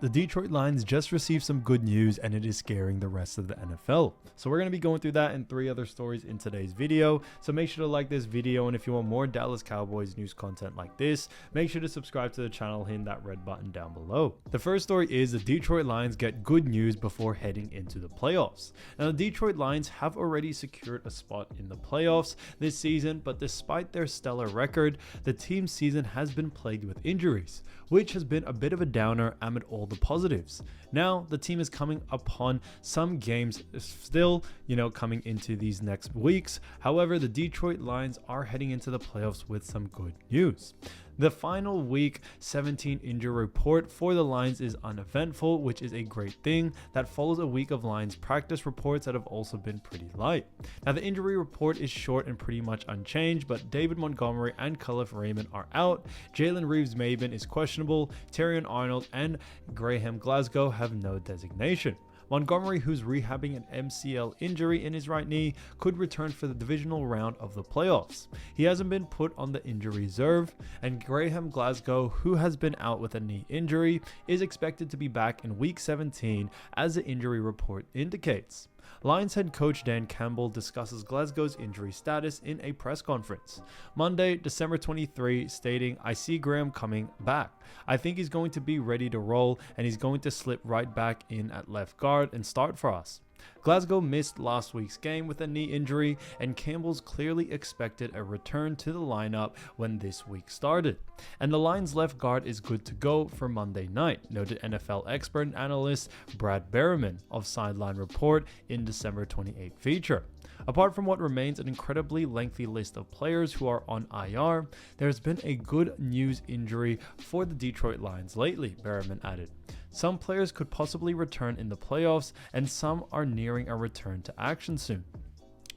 the Detroit Lions just received some good news and it is scaring the rest of the NFL. So we're going to be going through that and 3 other stories in today's video. So make sure to like this video, and if you want more Dallas Cowboys news content like this, make sure to subscribe to the channel, hitting that red button down below. The first story is the Detroit Lions get good news before heading into the playoffs. Now the Detroit Lions have already secured a spot in the playoffs this season, but despite their stellar record, the team's season has been plagued with injuries, which has been a bit of a downer amid all the positives. Now the team is coming upon some games still, coming into these next weeks. However, the Detroit Lions are heading into the playoffs with some good news. The final week 17 injury report for the Lions is uneventful, which is a great thing. That follows a week of Lions practice reports that have also been pretty light. Now the injury report is short and pretty much unchanged, but David Montgomery and Khalif Raymond are out. Jalen Reeves-Maybin is questionable. Terrion Arnold and Graham Glasgow have no designation. Montgomery, who's rehabbing an MCL injury in his right knee, could return for the divisional round of the playoffs. He hasn't been put on the injury reserve, and Graham Glasgow, who has been out with a knee injury, is expected to be back in week 17 as the injury report indicates. Lions head coach Dan Campbell discusses Glasgow's injury status in a press conference Monday, December 23, stating, "I see Graham coming back. I think he's going to be ready to roll, and he's going to slip right back in at left guard and start for us." Glasgow missed last week's game with a knee injury, and Campbell's clearly expected a return to the lineup when this week started. And the Lions left guard is good to go for Monday night, noted NFL expert and analyst Brad Berriman of Sideline Report in December 28 feature. Apart from what remains an incredibly lengthy list of players who are on IR, there's been a good news injury for the Detroit Lions lately, Berriman added. Some players could possibly return in the playoffs, and some are nearing a return to action soon.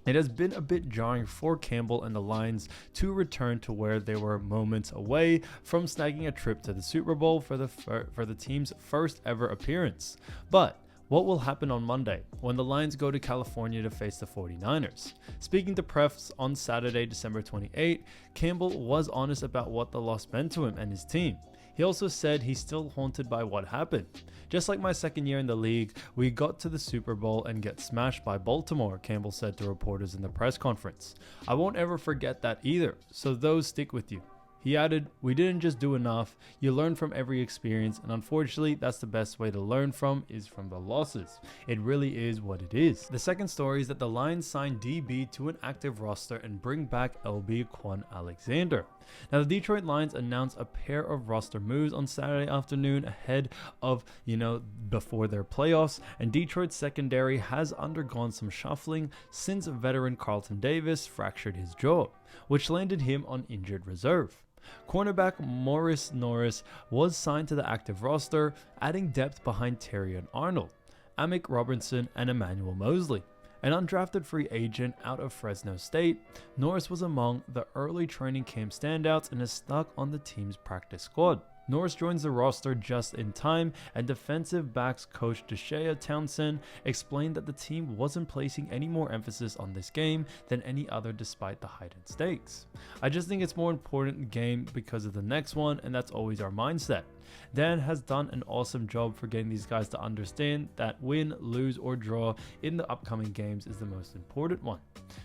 It has been a bit jarring for Campbell and the Lions to return to where they were moments away from snagging a trip to the Super Bowl for the team's first ever appearance. But what will happen on Monday when the Lions go to California to face the 49ers? Speaking to press on Saturday, December 28, Campbell was honest about what the loss meant to him and his team. He also said he's still haunted by what happened. "Just like my second year in the league, we got to the Super Bowl and get smashed by Baltimore," Campbell said to reporters in the press conference. "I won't ever forget that either, so those stick with you." He added, "We didn't just do enough. You learn from every experience, and unfortunately, that's the best way to learn from is from the losses. It really is what it is." The second story is that the Lions signed DB to an active roster and bring back LB Kwon Alexander. Now, the Detroit Lions announced a pair of roster moves on Saturday afternoon ahead of, before their playoffs, and Detroit's secondary has undergone some shuffling since veteran Carlton Davis fractured his jaw, which landed him on injured reserve. Cornerback Morris Norris was signed to the active roster, adding depth behind Terrion Arnold, Amik Robinson, and Emmanuel Mosley. An undrafted free agent out of Fresno State, Norris was among the early training camp standouts and is stuck on the team's practice squad. Norris joins the roster just in time, and defensive backs coach Deshea Townsend explained that the team wasn't placing any more emphasis on this game than any other despite the heightened stakes. "I just think it's more important game because of the next one, and that's always our mindset. Dan has done an awesome job for getting these guys to understand that win, lose, or draw in the upcoming games is the most important one."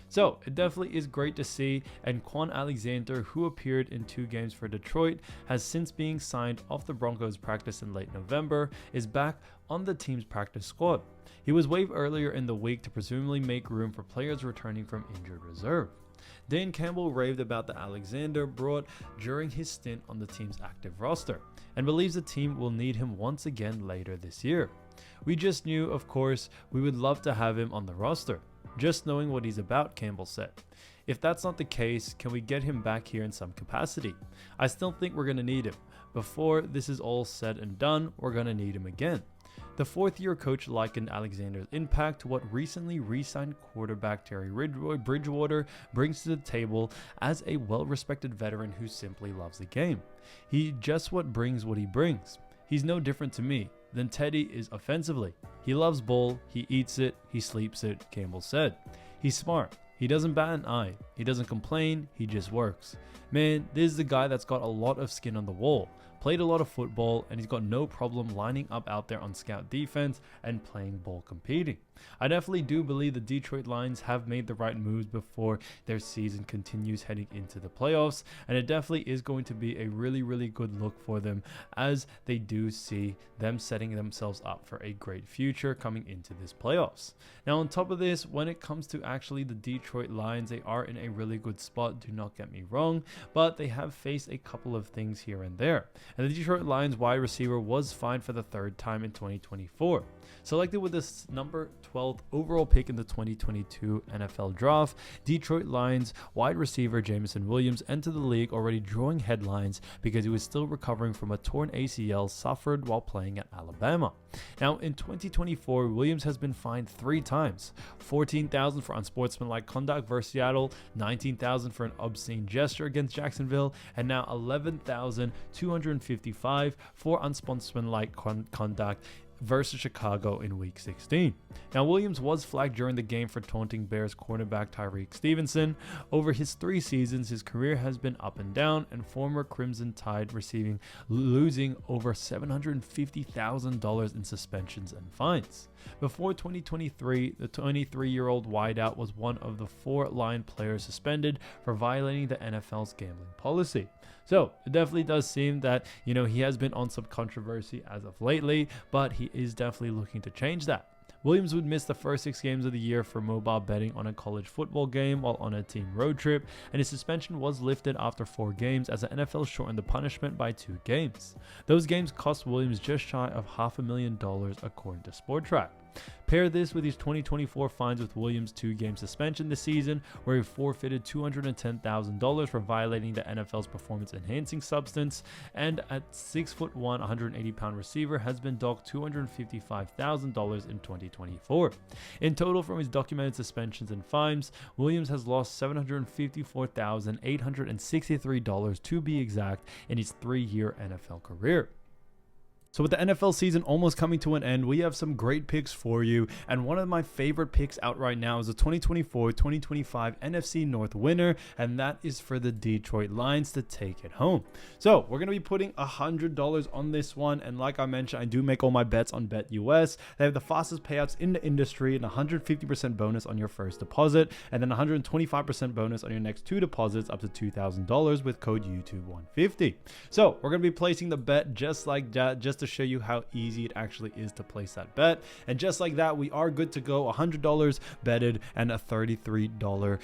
So it definitely is great to see, and Kwon Alexander, who appeared in 2 games for Detroit, has since being signed off the Broncos practice in late November, is back on the team's practice squad. He was waived earlier in the week to presumably make room for players returning from injured reserve. Dan Campbell raved about the Alexander brought during his stint on the team's active roster, and believes the team will need him once again later this year. "We just knew, of course, we would love to have him on the roster, just knowing what he's about," Campbell said. "If that's not the case, can we get him back here in some capacity? I still think we're going to need him. Before this is all said and done, we're going to need him again." The fourth-year coach likened Alexander's impact to what recently re-signed quarterback Terry Bridgewater brings to the table as a well-respected veteran who simply loves the game. "He just brings what he brings. He's no different to me than Teddy is offensively. He loves ball, he eats it, he sleeps it," Campbell said. "He's smart. He doesn't bat an eye. He doesn't complain, he just works. Man, this is the guy that's got a lot of skin on the wall. played a lot of football, and he's got no problem lining up out there on scout defense and playing ball competing. I definitely do believe the Detroit Lions have made the right moves before their season continues heading into the playoffs, and it definitely is going to be a really good look for them, as they do see them setting themselves up for a great future coming into this playoffs. Now, on top of this, when it comes to actually the Detroit Lions, they are in a really good spot, do not get me wrong, but they have faced a couple of things here and there. And the Detroit Lions wide receiver was fined for the third time in 2024. Selected with this number 12th overall pick in the 2022 NFL draft, Detroit Lions wide receiver Jameson entered the league already drawing headlines because he was still recovering from a torn ACL suffered while playing at Alabama. Now, in 2024, Williams has been fined 3 times: $14,000 for unsportsmanlike conduct versus Seattle, $19,000 for an obscene gesture against Jacksonville, and now $11,255 for unsportsmanlike conduct versus Chicago in Week 16. Now, Williams was flagged during the game for taunting Bears cornerback Tyreek Stevenson. Over his 3 seasons, his career has been up and down, and former Crimson Tide losing over $750,000 in suspensions and fines. Before 2023, the 23-year-old wideout was one of the 4 Lion players suspended for violating the NFL's gambling policy. So it definitely does seem that, he has been on some controversy as of lately, but he is definitely looking to change that. Williams would miss the first 6 games of the year for mobile betting on a college football game while on a team road trip, and his suspension was lifted after 4 games as the NFL shortened the punishment by 2 games. Those games cost Williams just shy of $500,000 according to Sportrack. Pair this with his 2024 fines with Williams' 2-game suspension this season, where he forfeited $210,000 for violating the NFL's performance-enhancing substance, and at 6'1", 180-pound receiver has been docked $255,000 in 2024. In total, from his documented suspensions and fines, Williams has lost $754,863 to be exact in his 3-year NFL career. So with the NFL season almost coming to an end, we have some great picks for you, and one of my favorite picks out right now is the 2024-2025 NFC North winner, and that is for the Detroit Lions to take it home. So we're going to be putting $100 on this one, and like I mentioned, I do make all my bets on BetUS. They have the fastest payouts in the industry, and 150% bonus on your first deposit, and then 125% bonus on your next 2 deposits up to $2,000 with code YouTube150. So we're going to be placing the bet just like that, just to show you how easy it actually is to place that bet. And just like that, we are good to go. $100 betted and a $33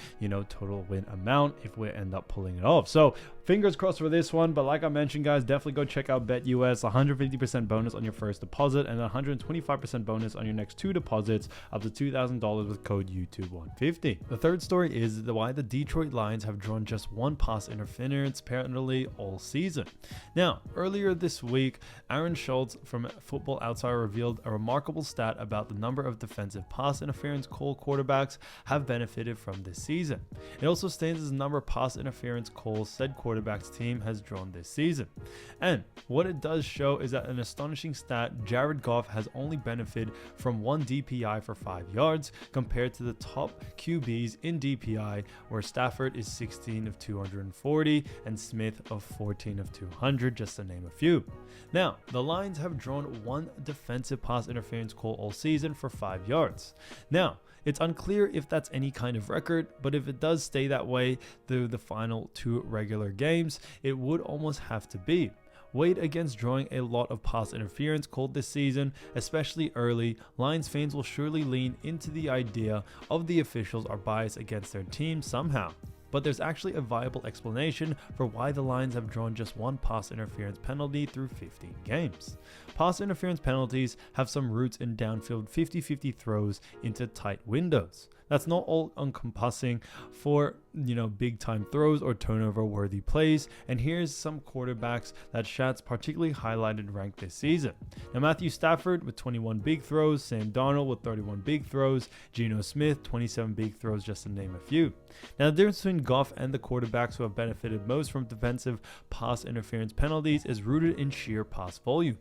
total win amount if we end up pulling it off. So fingers crossed for this one, but like I mentioned, guys, definitely go check out BetUS. 150% bonus on your first deposit and 125% bonus on your next 2 deposits up to $2,000 with code YouTube150. The third story is why the Detroit Lions have drawn just 1 pass interference penalty all season. Now, earlier this week, Aaron Schultz from Football Outsider revealed a remarkable stat about the number of defensive pass interference call quarterbacks have benefited from this season. It also stands as the number of pass interference calls said quarterback's team has drawn this season. And what it does show is that an astonishing stat, Jared Goff has only benefited from 1 DPI for 5 yards compared to the top QBs in DPI, where Stafford is 16 of 240 and Smith of 14 of 200, just to name a few. Now, the Lions have drawn 1 defensive pass interference call all season for 5 yards. Now, it's unclear if that's any kind of record, but if it does stay that way through the final 2 regular games, it would almost have to be. Weighed against drawing a lot of pass interference called this season, especially early, Lions fans will surely lean into the idea of the officials are biased against their team somehow. But there's actually a viable explanation for why the Lions have drawn just 1 pass interference penalty through 15 games. Pass interference penalties have some roots in downfield 50-50 throws into tight windows. That's not all encompassing for, big time throws or turnover worthy plays. And here's some quarterbacks that Shat's particularly highlighted ranked this season. Now, Matthew Stafford with 21 big throws, Sam Darnold with 31 big throws, Geno Smith 27 big throws, just to name a few. Now, the difference between Goff and the quarterbacks who have benefited most from defensive pass interference penalties is rooted in sheer pass volume.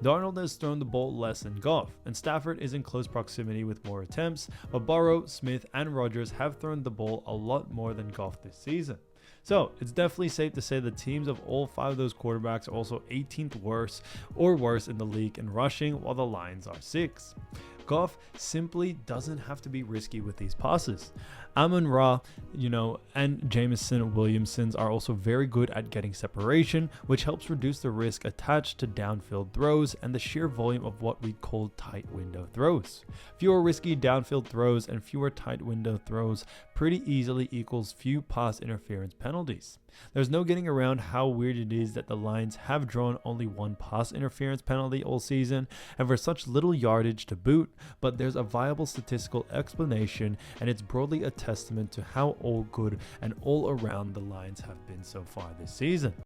Darnold has thrown the ball less than Goff, and Stafford is in close proximity with more attempts, but Burrow, Smith, and Rodgers have thrown the ball a lot more than Goff this season. So it's definitely safe to say the teams of all 5 of those quarterbacks are also 18th worst or worse in the league in rushing, while the Lions are 6th. Goff simply doesn't have to be risky with these passes. Amon-Ra, and Jameson Williamsons are also very good at getting separation, which helps reduce the risk attached to downfield throws and the sheer volume of what we call tight window throws. Fewer risky downfield throws and fewer tight window throws pretty easily equals few pass interference penalties. There's no getting around how weird it is that the Lions have drawn only 1 pass interference penalty all season and for such little yardage to boot, but there's a viable statistical explanation, and it's broadly a testament to how all good and all around the Lions have been so far this season.